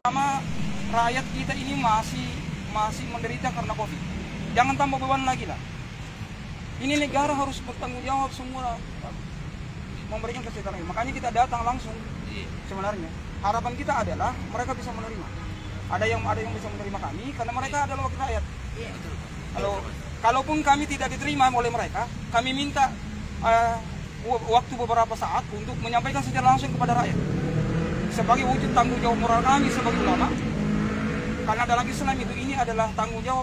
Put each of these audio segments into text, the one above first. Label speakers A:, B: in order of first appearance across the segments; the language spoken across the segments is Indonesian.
A: Sama rakyat kita ini masih menderita karena COVID. Jangan tambah beban lagi lah. Ini negara harus bertanggung jawab semua memberikan kesejahteraan. Makanya kita datang langsung. Sebenarnya harapan kita adalah mereka bisa menerima. Ada yang bisa menerima kami karena mereka adalah wakil rakyat. Kalaupun kami tidak diterima oleh mereka, kami minta waktu beberapa saat untuk menyampaikan secara langsung kepada rakyat sebagai wujud tanggung jawab moral kami sebagai ulama. Karena dalam Islam ini adalah tanggung jawab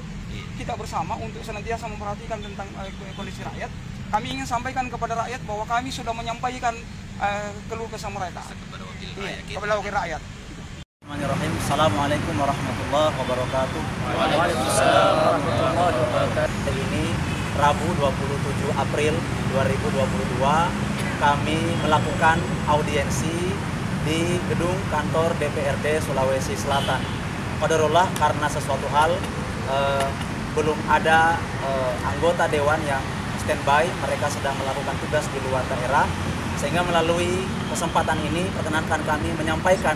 A: kita bersama untuk senantiasa memperhatikan tentang kondisi rakyat. Kami ingin sampaikan kepada rakyat bahwa kami sudah menyampaikan keluh kesah mereka kepada wakil rakyat.
B: Bismillahirrahmanirrahim. Assalamualaikum warahmatullahi wabarakatuh.
C: Waalaikumsalam warahmatullahi wabarakatuh.
B: Hari ini Rabu 27 April 2022 kami melakukan audiensi di gedung kantor DPRD Sulawesi Selatan. Qadarullah karena sesuatu hal belum ada anggota dewan yang standby, mereka sedang melakukan tugas di luar daerah, sehingga melalui kesempatan ini perkenankan kami menyampaikan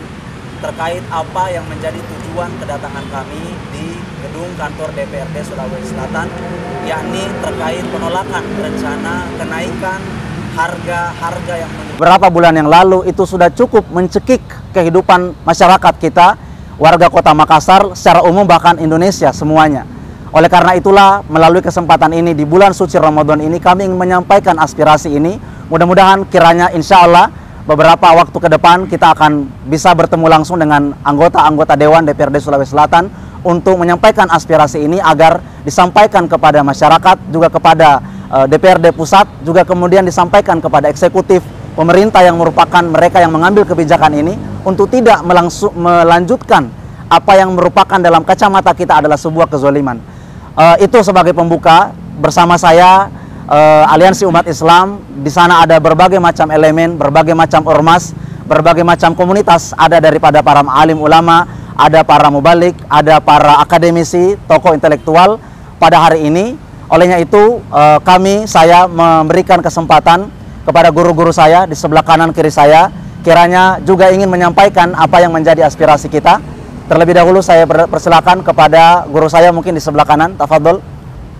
B: terkait apa yang menjadi tujuan kedatangan kami di gedung kantor DPRD Sulawesi Selatan, yakni terkait penolakan rencana kenaikan harga yang beberapa bulan yang lalu itu sudah cukup mencekik kehidupan masyarakat kita, warga Kota Makassar secara umum, bahkan Indonesia semuanya. Oleh karena itulah melalui kesempatan ini di bulan suci Ramadan ini kami ingin menyampaikan aspirasi ini. Mudah-mudahan kiranya insya Allah beberapa waktu ke depan kita akan bisa bertemu langsung dengan anggota-anggota Dewan DPRD Sulawesi Selatan untuk menyampaikan aspirasi ini agar disampaikan kepada masyarakat, juga kepada DPRD pusat, juga kemudian disampaikan kepada eksekutif pemerintah yang merupakan mereka yang mengambil kebijakan ini untuk tidak melanjutkan apa yang merupakan dalam kacamata kita adalah sebuah kezoliman. Itu sebagai pembuka. Bersama saya Aliansi Umat Islam, di sana ada berbagai macam elemen, berbagai macam ormas, berbagai macam komunitas, ada daripada para alim ulama, ada para mubalik, ada para akademisi, tokoh intelektual pada hari ini. Olehnya itu saya memberikan kesempatan kepada guru-guru saya di sebelah kanan kiri saya, kiranya juga ingin menyampaikan apa yang menjadi aspirasi kita. Terlebih dahulu saya persilakan kepada guru saya mungkin di sebelah kanan, tafadhol.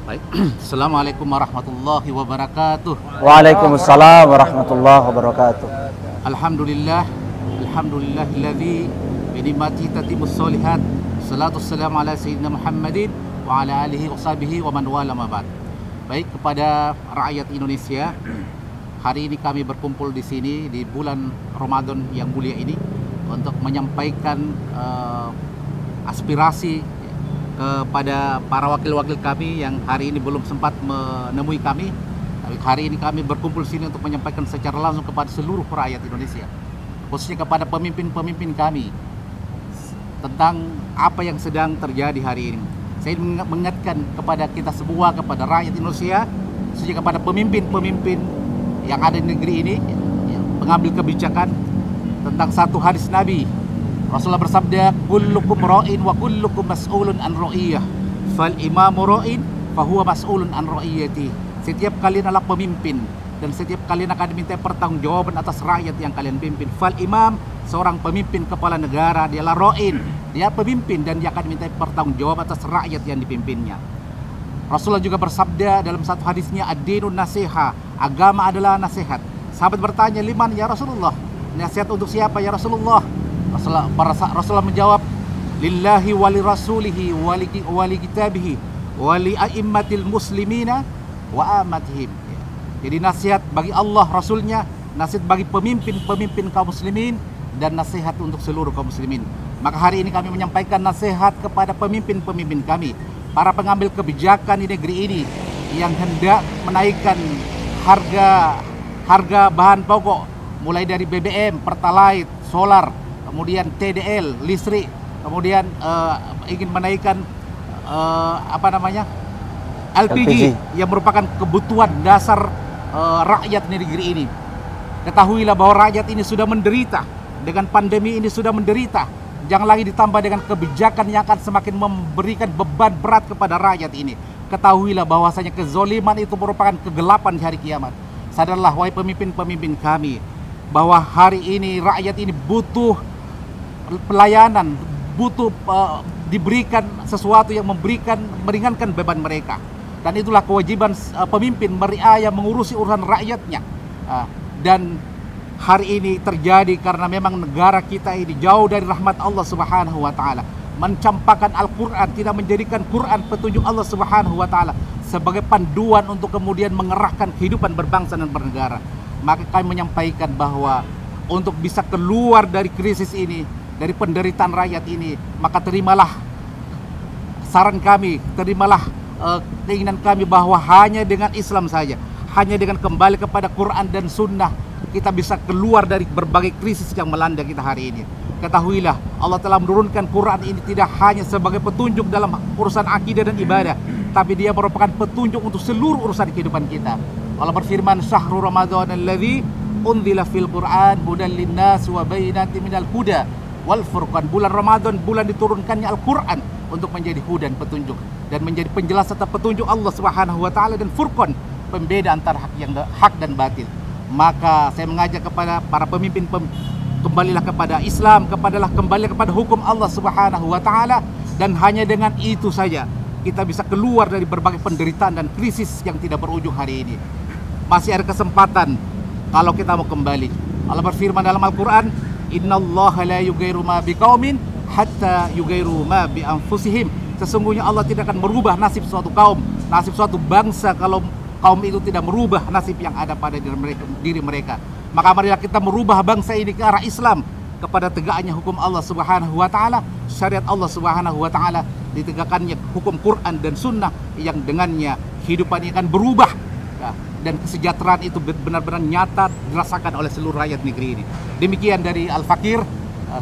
C: Baik. Assalamualaikum warahmatullahi wabarakatuh.
B: Waalaikumsalam warahmatullahi wabarakatuh.
C: Alhamdulillahilladzi bi ni'matihi tatimmus sholihat. Salatu wassalamu ala sayyidina Muhammadin wa ala alihi wa sahbihi wa man wala ma ba'd. Baik, kepada rakyat Indonesia, hari ini kami berkumpul di sini di bulan Ramadan yang mulia ini untuk menyampaikan aspirasi kepada para wakil-wakil kami yang hari ini belum sempat menemui kami. Tapi hari ini kami berkumpul di sini untuk menyampaikan secara langsung kepada seluruh rakyat Indonesia, khususnya kepada pemimpin-pemimpin kami, tentang apa yang sedang terjadi hari ini. Saya mengingatkan kepada kita semua, kepada rakyat Indonesia, khususnya kepada pemimpin-pemimpin yang ada di negeri ini, pengambil kebijakan, tentang satu hadis Nabi. Rasulullah bersabda, kullukum ra'in wa kullukum mas'ulun an ra'iyah, fal imamu ra'in fahuwa mas'ulun an ra'iyati. Setiap kalian adalah pemimpin dan setiap kalian akan diminta pertanggungjawaban atas rakyat yang kalian pimpin. Fal imam, seorang pemimpin kepala negara, dialah ra'in, dia pemimpin dan dia akan diminta pertanggungjawaban atas rakyat yang dipimpinnya. Rasulullah juga bersabda dalam satu hadisnya, ad-dinun nasiha, agama adalah nasihat. Sahabat bertanya, liman ya Rasulullah? Nasihat untuk siapa ya Rasulullah? Rasulullah menjawab, lillahi wali rasulihi wali kitabihi wali a'immatil muslimina wa amatihim. Jadi nasihat bagi Allah, Rasulnya, nasihat bagi pemimpin kaum muslimin, dan nasihat untuk seluruh kaum muslimin. Maka hari ini kami menyampaikan nasihat kepada pemimpin-pemimpin kami, para pengambil kebijakan di negeri ini yang hendak menaikkan harga bahan pokok, mulai dari BBM, Pertalite, solar, kemudian TDL, listrik, kemudian ingin menaikkan LPG yang merupakan kebutuhan dasar rakyat negeri ini. Ketahuilah bahwa rakyat ini sudah menderita dengan pandemi ini, sudah menderita. Jangan lagi ditambah dengan kebijakan yang akan semakin memberikan beban berat kepada rakyat ini. Ketahuilah bahwasanya kezoliman itu merupakan kegelapan di hari kiamat. Sadarlah wahai pemimpin-pemimpin kami, bahwa hari ini rakyat ini butuh pelayanan, butuh diberikan sesuatu yang meringankan beban mereka. Dan itulah kewajiban pemimpin meriayah mengurusi urusan rakyatnya. Dan hari ini terjadi karena memang negara kita ini jauh dari rahmat Allah Subhanahu wa taala. Mencampakkan Al-Qur'an, tidak menjadikan Quran petunjuk Allah Subhanahu wa taala sebagai panduan untuk kemudian mengerahkan kehidupan berbangsa dan bernegara. Maka kami menyampaikan bahwa untuk bisa keluar dari krisis ini, dari penderitaan rakyat ini, maka terimalah saran kami, terimalah keinginan kami bahwa hanya dengan Islam saja, hanya dengan kembali kepada Quran dan Sunnah, kita bisa keluar dari berbagai krisis yang melanda kita hari ini. Ketahuilah, Allah telah menurunkan Quran ini tidak hanya sebagai petunjuk dalam urusan akidah dan ibadah, tapi dia merupakan petunjuk untuk seluruh urusan kehidupan kita. Allah berfirman, "Syahrul Ramadan alladzi unzila fil Qur'an hudan linnas wa bayyinatin minal huda wal furqan." Bulan Ramadan, bulan diturunkannya Al-Qur'an untuk menjadi hudan, petunjuk, dan menjadi penjelasan serta petunjuk Allah Subhanahu wa taala, dan furqan, pembeda antara hak dan batil. Maka saya mengajak kepada para pemimpin, kembalilah kepada Islam, kembalilah kepada hukum Allah Subhanahu wa taala, dan hanya dengan itu saja kita bisa keluar dari berbagai penderitaan dan krisis yang tidak berujung hari ini. Masih ada kesempatan kalau kita mau kembali. Allah berfirman dalam Al-Qur'an, "Innallaha la yughayyiru ma biqaumin hatta yughayyiru ma bi anfusihim." Sesungguhnya Allah tidak akan merubah nasib suatu kaum, nasib suatu bangsa kalau kaum itu tidak merubah nasib yang ada pada diri mereka. Maka marilah kita merubah bangsa ini ke arah Islam, kepada tegaknya hukum Allah Subhanahu wa taala, syariat Allah Subhanahu wa taala, ditegakkannya hukum Quran dan Sunnah yang dengannya kehidupan ini akan berubah, ya, dan kesejahteraan itu benar-benar nyata dirasakan oleh seluruh rakyat negeri ini. Demikian dari Al-Fakir,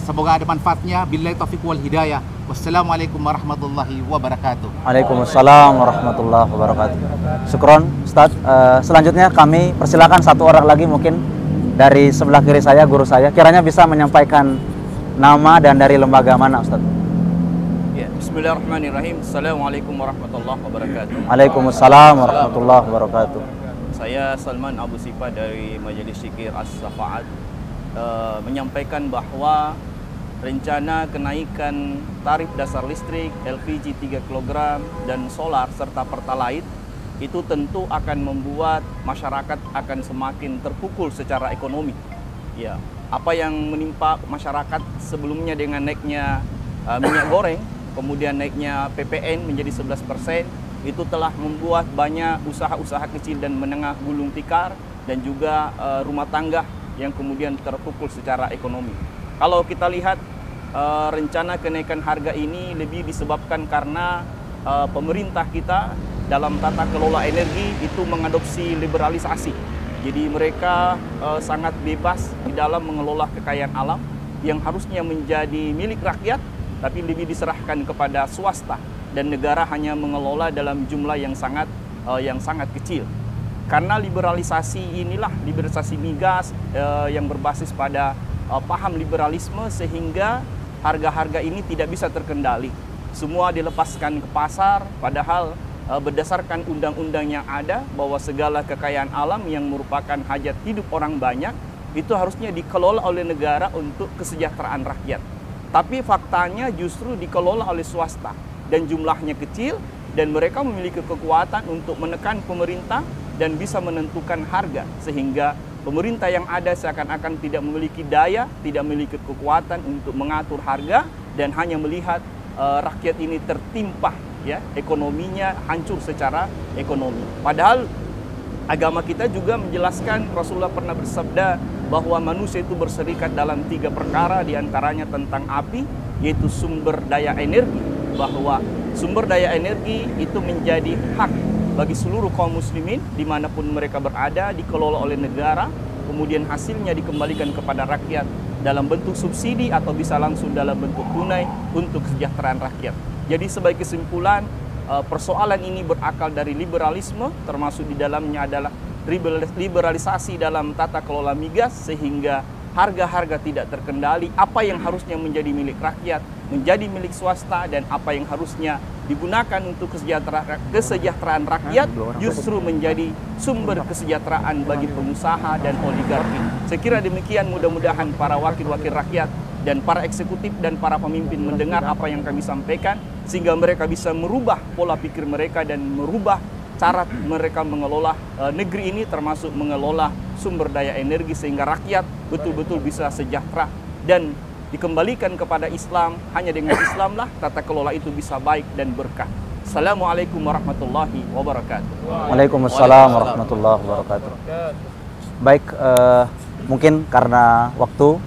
C: semoga ada manfaatnya. Billahi taufiq wal hidayah. Wassalamualaikum warahmatullahi wabarakatuh.
B: Waalaikumsalam warahmatullahi wabarakatuh. Syukron Ustaz. Selanjutnya kami persilakan satu orang lagi mungkin dari sebelah kiri saya, guru saya, kiranya bisa menyampaikan nama dan dari lembaga mana Ustaz.
D: Ya, bismillahirrahmanirrahim. Assalamualaikum warahmatullahi wabarakatuh.
B: Waalaikumsalam warahmatullahi wabarakatuh.
D: Saya Salman Abu Sipa dari Majelis Zikir As-Safa'at, menyampaikan bahwa rencana kenaikan tarif dasar listrik, LPG 3 kg dan solar serta Pertalite itu tentu akan membuat masyarakat akan semakin terpukul secara ekonomi. Ya, apa yang menimpa masyarakat sebelumnya dengan naiknya minyak goreng, kemudian naiknya PPN menjadi 11%, itu telah membuat banyak usaha-usaha kecil dan menengah gulung tikar dan juga rumah tangga yang kemudian terpukul secara ekonomi. Kalau kita lihat rencana kenaikan harga ini lebih disebabkan karena pemerintah kita dalam tata kelola energi itu mengadopsi liberalisasi. Jadi mereka sangat bebas di dalam mengelola kekayaan alam yang harusnya menjadi milik rakyat, tapi lebih diserahkan kepada swasta, dan negara hanya mengelola dalam jumlah yang sangat kecil. Karena liberalisasi inilah, liberalisasi migas yang berbasis pada paham liberalisme, sehingga harga-harga ini tidak bisa terkendali. Semua dilepaskan ke pasar, padahal berdasarkan undang-undang yang ada bahwa segala kekayaan alam yang merupakan hajat hidup orang banyak itu harusnya dikelola oleh negara untuk kesejahteraan rakyat. Tapi faktanya justru dikelola oleh swasta dan jumlahnya kecil, dan mereka memiliki kekuatan untuk menekan pemerintah dan bisa menentukan harga, sehingga pemerintah yang ada seakan-akan tidak memiliki daya, tidak memiliki kekuatan untuk mengatur harga, dan hanya melihat rakyat ini tertimpa, ya, ekonominya hancur secara ekonomi. Padahal agama kita juga menjelaskan, Rasulullah pernah bersabda bahwa manusia itu berserikat dalam 3 perkara, diantaranya tentang api, yaitu sumber daya energi, bahwa sumber daya energi itu menjadi hak bagi seluruh kaum muslimin dimanapun mereka berada, dikelola oleh negara, kemudian hasilnya dikembalikan kepada rakyat dalam bentuk subsidi atau bisa langsung dalam bentuk tunai untuk kesejahteraan rakyat. Jadi sebagai kesimpulan, persoalan ini berakal dari liberalisme, termasuk di dalamnya adalah liberalisasi dalam tata kelola migas, sehingga harga-harga tidak terkendali. Apa yang harusnya menjadi milik rakyat menjadi milik swasta, dan apa yang harusnya digunakan untuk kesejahteraan rakyat justru menjadi sumber kesejahteraan bagi pengusaha dan oligarki. Saya kira demikian, mudah-mudahan para wakil-wakil rakyat dan para eksekutif dan para pemimpin mendengar apa yang kami sampaikan, sehingga mereka bisa merubah pola pikir mereka dan merubah cara mereka mengelola negeri ini, termasuk mengelola sumber daya energi, sehingga rakyat betul-betul bisa sejahtera dan dikembalikan kepada Islam. Hanya dengan Islamlah tata kelola itu bisa baik dan berkah. Assalamualaikum warahmatullahi wabarakatuh.
B: Waalaikumsalam warahmatullahi wabarakatuh. Baik, mungkin karena waktu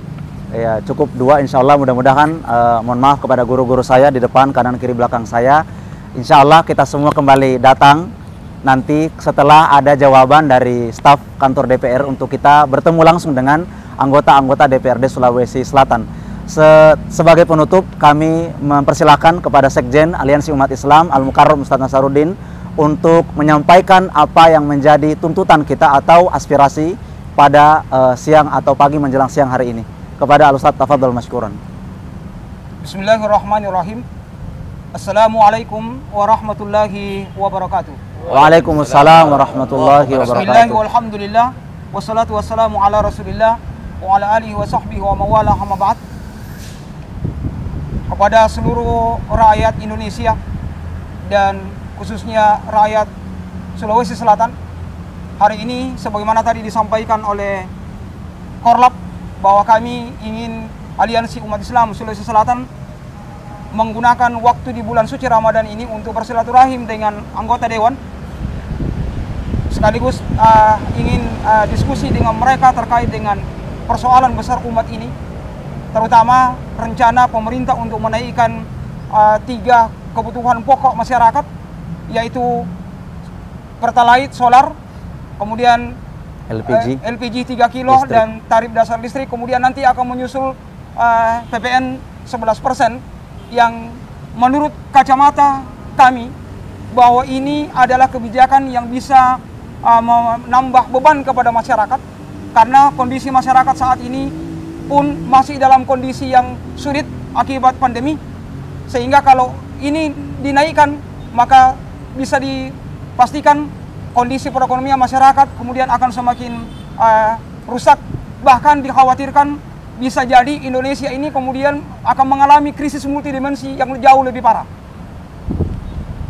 B: ya cukup dua, insya Allah. Mudah-mudahan mohon maaf kepada guru-guru saya di depan, kanan, kiri, belakang saya. Insya Allah kita semua kembali datang nanti setelah ada jawaban dari staf kantor DPR untuk kita bertemu langsung dengan anggota-anggota DPRD Sulawesi Selatan. Sebagai penutup, kami mempersilahkan kepada Sekjen Aliansi Umat Islam Al-Mukarram Ustadz Nasaruddin untuk menyampaikan apa yang menjadi tuntutan kita atau aspirasi pada siang atau pagi menjelang siang hari ini. Kepada Al-Ustadz, tafadhol mashkuran.
A: Bismillahirrahmanirrahim. Assalamualaikum warahmatullahi wabarakatuh.
B: Waalaikumsalam warahmatullahi wabarakatuh.
A: Bismillah walhamdulillah wassalatu wassalamu ala rasulillah wa ala alihi wa sahbihi wa mawala amma ba'd. Kepada seluruh rakyat Indonesia dan khususnya rakyat Sulawesi Selatan, hari ini sebagaimana tadi disampaikan oleh Korlap bahwa kami ingin Aliansi Umat Islam Sulawesi Selatan menggunakan waktu di bulan suci Ramadan ini untuk bersilaturahim dengan anggota dewan, sekaligus ingin diskusi dengan mereka terkait dengan persoalan besar umat ini, terutama rencana pemerintah untuk menaikkan 3 kebutuhan pokok masyarakat, yaitu Pertalite, solar, kemudian LPG 3 kilo listrik, dan tarif dasar listrik. Kemudian nanti akan menyusul PPN 11% yang menurut kacamata kami bahwa ini adalah kebijakan yang bisa menambah beban kepada masyarakat, karena kondisi masyarakat saat ini pun masih dalam kondisi yang sulit akibat pandemi, sehingga kalau ini dinaikkan maka bisa dipastikan kondisi perekonomian masyarakat kemudian akan semakin rusak. Bahkan dikhawatirkan bisa jadi Indonesia ini kemudian akan mengalami krisis multidimensi yang jauh lebih parah.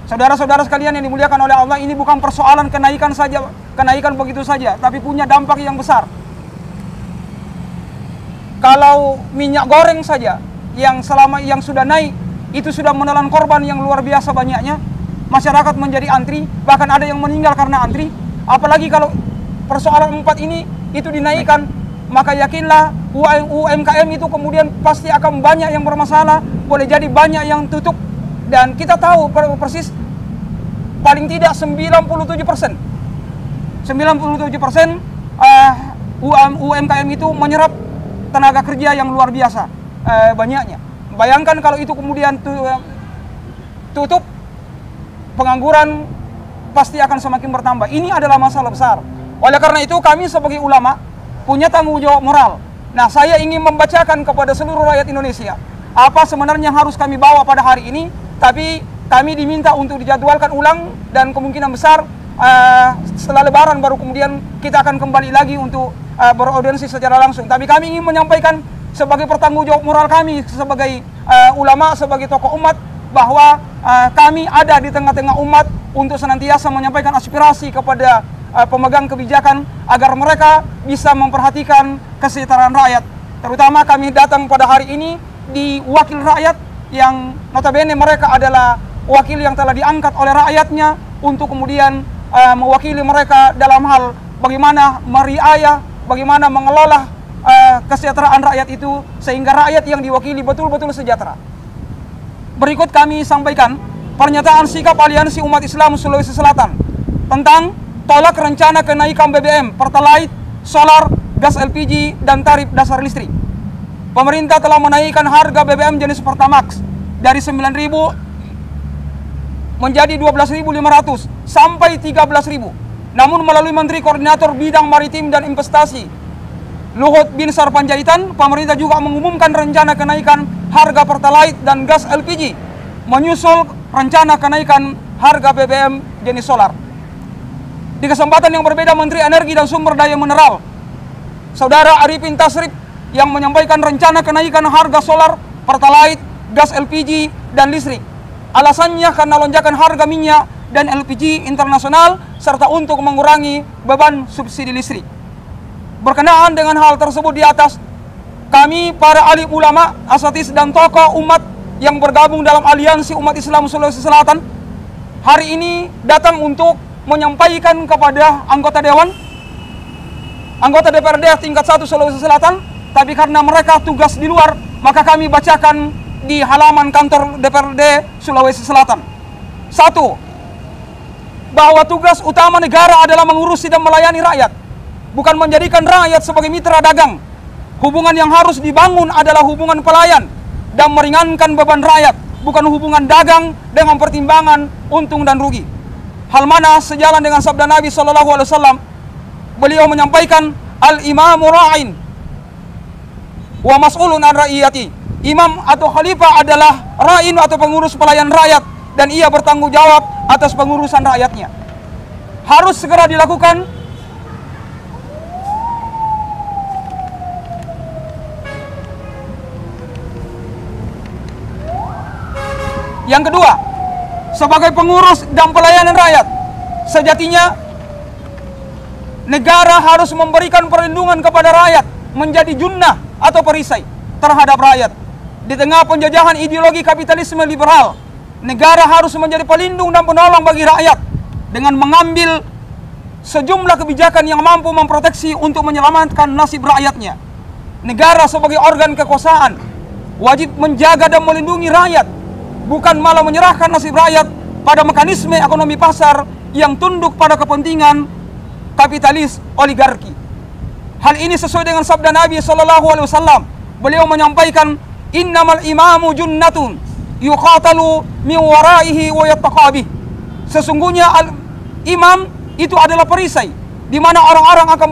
A: Saudara-saudara sekalian yang dimuliakan oleh Allah, ini bukan persoalan kenaikan saja, kenaikan begitu saja, tapi punya dampak yang besar. Kalau minyak goreng saja yang sudah naik itu sudah menelan korban yang luar biasa banyaknya, masyarakat menjadi antri, bahkan ada yang meninggal karena antri. Apalagi kalau persoalan 4 ini itu dinaikkan, maka yakinlah UMKM itu kemudian pasti akan banyak yang bermasalah, boleh jadi banyak yang tutup. Dan kita tahu persis paling tidak 97% UMKM itu menyerap tenaga kerja yang luar biasa banyaknya. Bayangkan kalau itu kemudian tutup, pengangguran pasti akan semakin bertambah. Ini adalah masalah besar. Oleh karena itu kami sebagai ulama punya tanggung jawab moral. Nah, saya ingin membacakan kepada seluruh rakyat Indonesia apa sebenarnya yang harus kami bawa pada hari ini, tapi kami diminta untuk dijadwalkan ulang dan kemungkinan besar setelah Lebaran baru kemudian kita akan kembali lagi untuk beraudiensi secara langsung. Tapi kami ingin menyampaikan sebagai pertanggungjawab moral kami sebagai ulama, sebagai tokoh umat, bahwa kami ada di tengah-tengah umat untuk senantiasa menyampaikan aspirasi kepada pemegang kebijakan agar mereka bisa memperhatikan kesejahteraan rakyat. Terutama kami datang pada hari ini di wakil rakyat yang notabene mereka adalah wakil yang telah diangkat oleh rakyatnya untuk kemudian mewakili mereka dalam hal bagaimana meriayah, bagaimana mengelola kesejahteraan rakyat itu sehingga rakyat yang diwakili betul-betul sejahtera. Berikut kami sampaikan pernyataan sikap Aliansi Umat Islam Sulawesi Selatan tentang tolak rencana kenaikan BBM, Pertalite, solar, gas LPG, dan tarif dasar listrik. Pemerintah telah menaikkan harga BBM jenis Pertamax dari 9.000 menjadi 12.500 sampai 13.000. Namun melalui Menteri Koordinator Bidang Maritim dan Investasi Luhut Binsar Panjaitan, pemerintah juga mengumumkan rencana kenaikan harga Pertalite dan gas LPG, menyusul rencana kenaikan harga BBM jenis solar. Di kesempatan yang berbeda, Menteri Energi dan Sumber Daya Mineral Saudara Arifin Tasrif yang menyampaikan rencana kenaikan harga solar, pertalite, gas LPG, dan listrik. Alasannya karena lonjakan harga minyak dan LPG internasional serta untuk mengurangi beban subsidi listrik. Berkenaan dengan hal tersebut di atas, kami para alim ulama, asatidz dan tokoh umat yang bergabung dalam Aliansi Umat Islam Sulawesi Selatan hari ini datang untuk menyampaikan kepada anggota dewan, anggota DPRD tingkat 1 Sulawesi Selatan, tapi karena mereka tugas di luar, maka kami bacakan di halaman kantor DPRD Sulawesi Selatan. 1. Bahwa tugas utama negara adalah mengurusi dan melayani rakyat, bukan menjadikan rakyat sebagai mitra dagang. Hubungan yang harus dibangun adalah hubungan pelayan dan meringankan beban rakyat, bukan hubungan dagang dengan pertimbangan untung dan rugi. Hal mana sejalan dengan sabda Nabi SAW. Beliau menyampaikan, al-imamu ra'in wa mas'ulun an ra'iyati. Imam atau khalifah adalah ra'in atau pengurus pelayan rakyat, dan ia bertanggung jawab atas pengurusan rakyatnya. Harus segera dilakukan. Yang kedua, sebagai pengurus dan pelayanan rakyat, sejatinya negara harus memberikan perlindungan kepada rakyat, menjadi junnah atau perisai terhadap rakyat. Di tengah penjajahan ideologi kapitalisme liberal, negara harus menjadi pelindung dan penolong bagi rakyat dengan mengambil sejumlah kebijakan yang mampu memproteksi untuk menyelamatkan nasib rakyatnya. Negara sebagai organ kekuasaan wajib menjaga dan melindungi rakyat, bukan malah menyerahkan nasib rakyat pada mekanisme ekonomi pasar yang tunduk pada kepentingan kapitalis oligarki. Hal ini sesuai dengan sabda Nabi SAW. Beliau menyampaikan, innamal imamu junnatun yuqatalu min waraihi wa yattaqabih. Sesungguhnya imam itu adalah perisai di mana orang-orang akan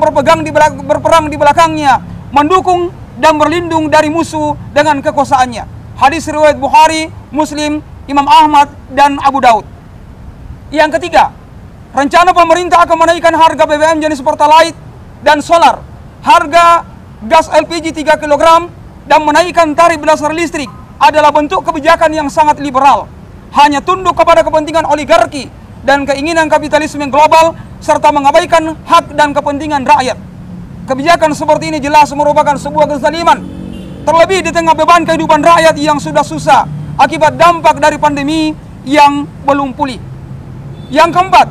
A: berperang di belakangnya, mendukung dan berlindung dari musuh dengan kekuasaannya. Hadis riwayat Bukhari, Muslim, Imam Ahmad, dan Abu Daud. Yang ketiga, rencana pemerintah akan menaikkan harga BBM jenis pertalite dan solar, harga gas LPG 3 kg, dan menaikkan tarif dasar listrik adalah bentuk kebijakan yang sangat liberal, hanya tunduk kepada kepentingan oligarki dan keinginan kapitalisme global, serta mengabaikan hak dan kepentingan rakyat. Kebijakan seperti ini jelas merupakan sebuah kezaliman, terlebih di tengah beban kehidupan rakyat yang sudah susah akibat dampak dari pandemi yang belum pulih. Yang keempat,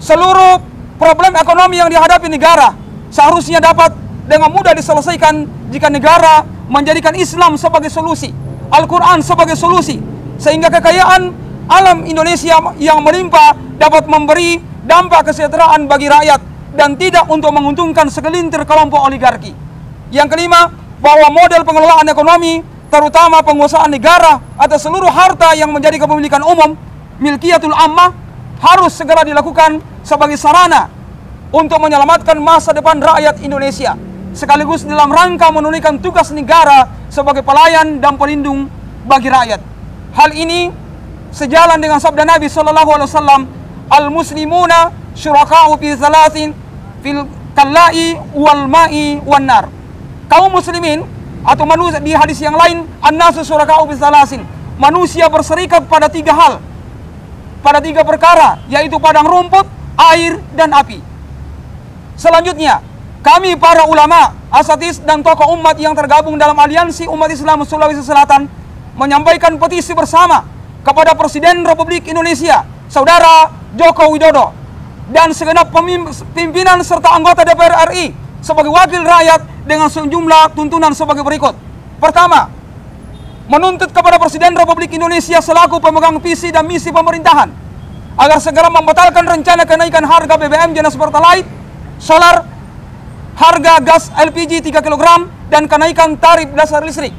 A: seluruh problem ekonomi yang dihadapi negara seharusnya dapat dengan mudah diselesaikan jika negara menjadikan Islam sebagai solusi, Al-Quran sebagai solusi, sehingga kekayaan alam Indonesia yang melimpah dapat memberi dampak kesejahteraan bagi rakyat dan tidak untuk menguntungkan segelintir kelompok oligarki. Yang kelima, bahwa model pengelolaan ekonomi, terutama penguasaan negara atas seluruh harta yang menjadi kepemilikan umum, milkiyatul ammah, harus segera dilakukan sebagai sarana untuk menyelamatkan masa depan rakyat Indonesia, sekaligus dalam rangka menunaikan tugas negara sebagai pelayan dan pelindung bagi rakyat. Hal ini sejalan dengan sabda Nabi SAW, al-muslimuna syuraka'u fi thalathin fil kalla'i wal ma'i wan nar. Kaum muslimin atau manusia, di hadis yang lain, an-nasu syuraka'u fi thalathin, manusia berserikat pada 3 hal, pada 3 perkara, yaitu padang rumput, air, dan api. Selanjutnya, kami para ulama, asatidz dan tokoh umat yang tergabung dalam Aliansi Umat Islam Sulawesi Selatan menyampaikan petisi bersama kepada Presiden Republik Indonesia, Saudara Joko Widodo, dan segenap pimpinan serta anggota DPR RI sebagai wakil rakyat dengan sejumlah tuntunan sebagai berikut. Pertama, menuntut kepada Presiden Republik Indonesia selaku pemegang visi dan misi pemerintahan agar segera membatalkan rencana kenaikan harga BBM jenis pertalite, solar, harga gas LPG 3 kg, dan kenaikan tarif dasar listrik.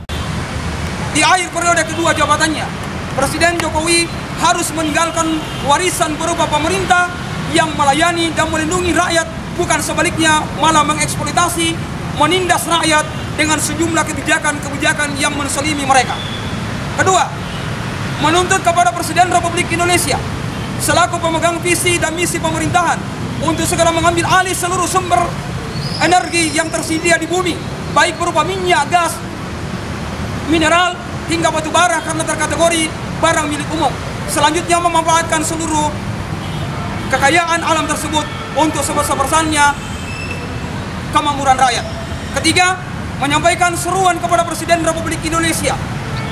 A: Di akhir periode kedua jabatannya, Presiden Jokowi harus meninggalkan warisan berupa pemerintah yang melayani dan melindungi rakyat, bukan sebaliknya malah mengeksploitasi, menindas rakyat dengan sejumlah kebijakan-kebijakan yang menselimi mereka. Kedua, menuntut kepada Presiden Republik Indonesia selaku pemegang visi dan misi pemerintahan untuk segera mengambil alih seluruh sumber energi yang tersedia di bumi baik berupa minyak, gas, mineral, hingga batu bara karena terkategori barang milik umum. Selanjutnya memanfaatkan seluruh kekayaan alam tersebut untuk sebesar-besarnya kemakmuran rakyat. Ketiga, menyampaikan seruan kepada Presiden Republik Indonesia,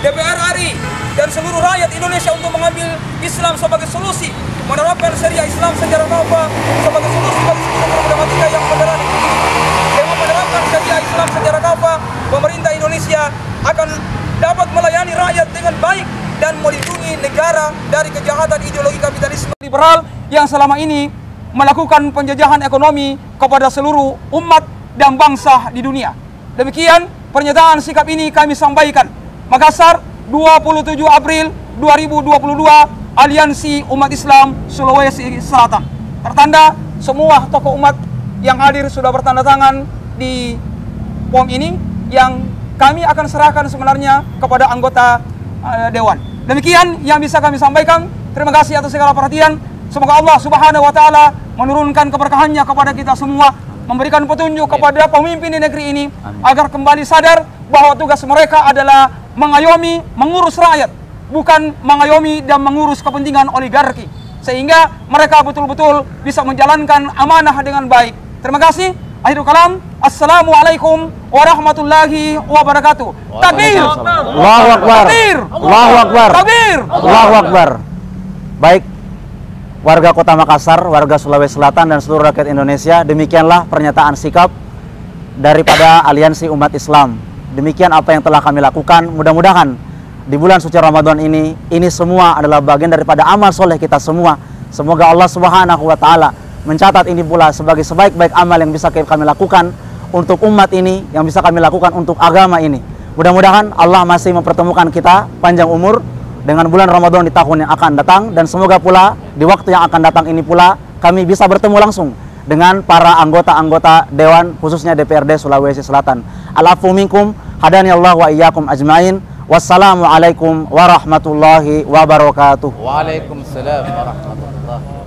A: DPR RI, dan seluruh rakyat Indonesia untuk mengambil Islam sebagai solusi, menerapkan syariah Islam secara kafah sebagai solusi bagi seluruh problematika yang modern ini. Dengan menerapkan syariah Islam secara kafah, pemerintah Indonesia akan dapat melayani rakyat dengan baik dan melindungi negara dari kejahatan ideologi kapitalisme liberal yang selama ini melakukan penjajahan ekonomi kepada seluruh umat dan bangsa di dunia. Demikian pernyataan sikap ini kami sampaikan. Makassar, 27 April 2022, Aliansi Umat Islam Sulawesi Selatan. Tertanda semua tokoh umat yang hadir sudah bertanda tangan di form ini yang kami akan serahkan sebenarnya kepada anggota Dewan. Demikian yang bisa kami sampaikan. Terima kasih atas segala perhatian. Semoga Allah Subhanahu wa Ta'ala menurunkan keberkahannya kepada kita semua, memberikan petunjuk kepada pemimpin di negeri ini agar kembali sadar bahwa tugas mereka adalah mengayomi, mengurus rakyat, bukan mengayomi dan mengurus kepentingan oligarki, sehingga mereka betul-betul bisa menjalankan amanah dengan baik. Terima kasih. Akhirul kalam. Assalamualaikum warahmatullahi wabarakatuh. Takbir.
E: Allahu Akbar.
A: Takbir.
E: Allahu Akbar.
A: Takbir.
E: Allahu Akbar. Baik, warga Kota Makassar, warga Sulawesi Selatan dan seluruh rakyat Indonesia, demikianlah pernyataan sikap daripada Aliansi Umat Islam. Demikian apa yang telah kami lakukan. Mudah-mudahan di bulan suci Ramadan ini semua adalah bagian daripada amal soleh kita semua. Semoga Allah Subhanahu wa Ta'ala mencatat ini pula sebagai sebaik-baik amal yang bisa kami lakukan untuk umat ini, yang bisa kami lakukan untuk agama ini. Mudah-mudahan Allah masih mempertemukan kita panjang umur dengan bulan Ramadan di tahun yang akan datang, dan semoga pula di waktu yang akan datang ini pula kami bisa bertemu langsung dengan para anggota-anggota Dewan, khususnya DPRD Sulawesi Selatan. Al-afu minkum, hadani Allah wa iyyakum ajmain. Wassalamualaikum warahmatullahi wabarakatuh.
C: Waalaikumsalam warahmatullahi wabarakatuh.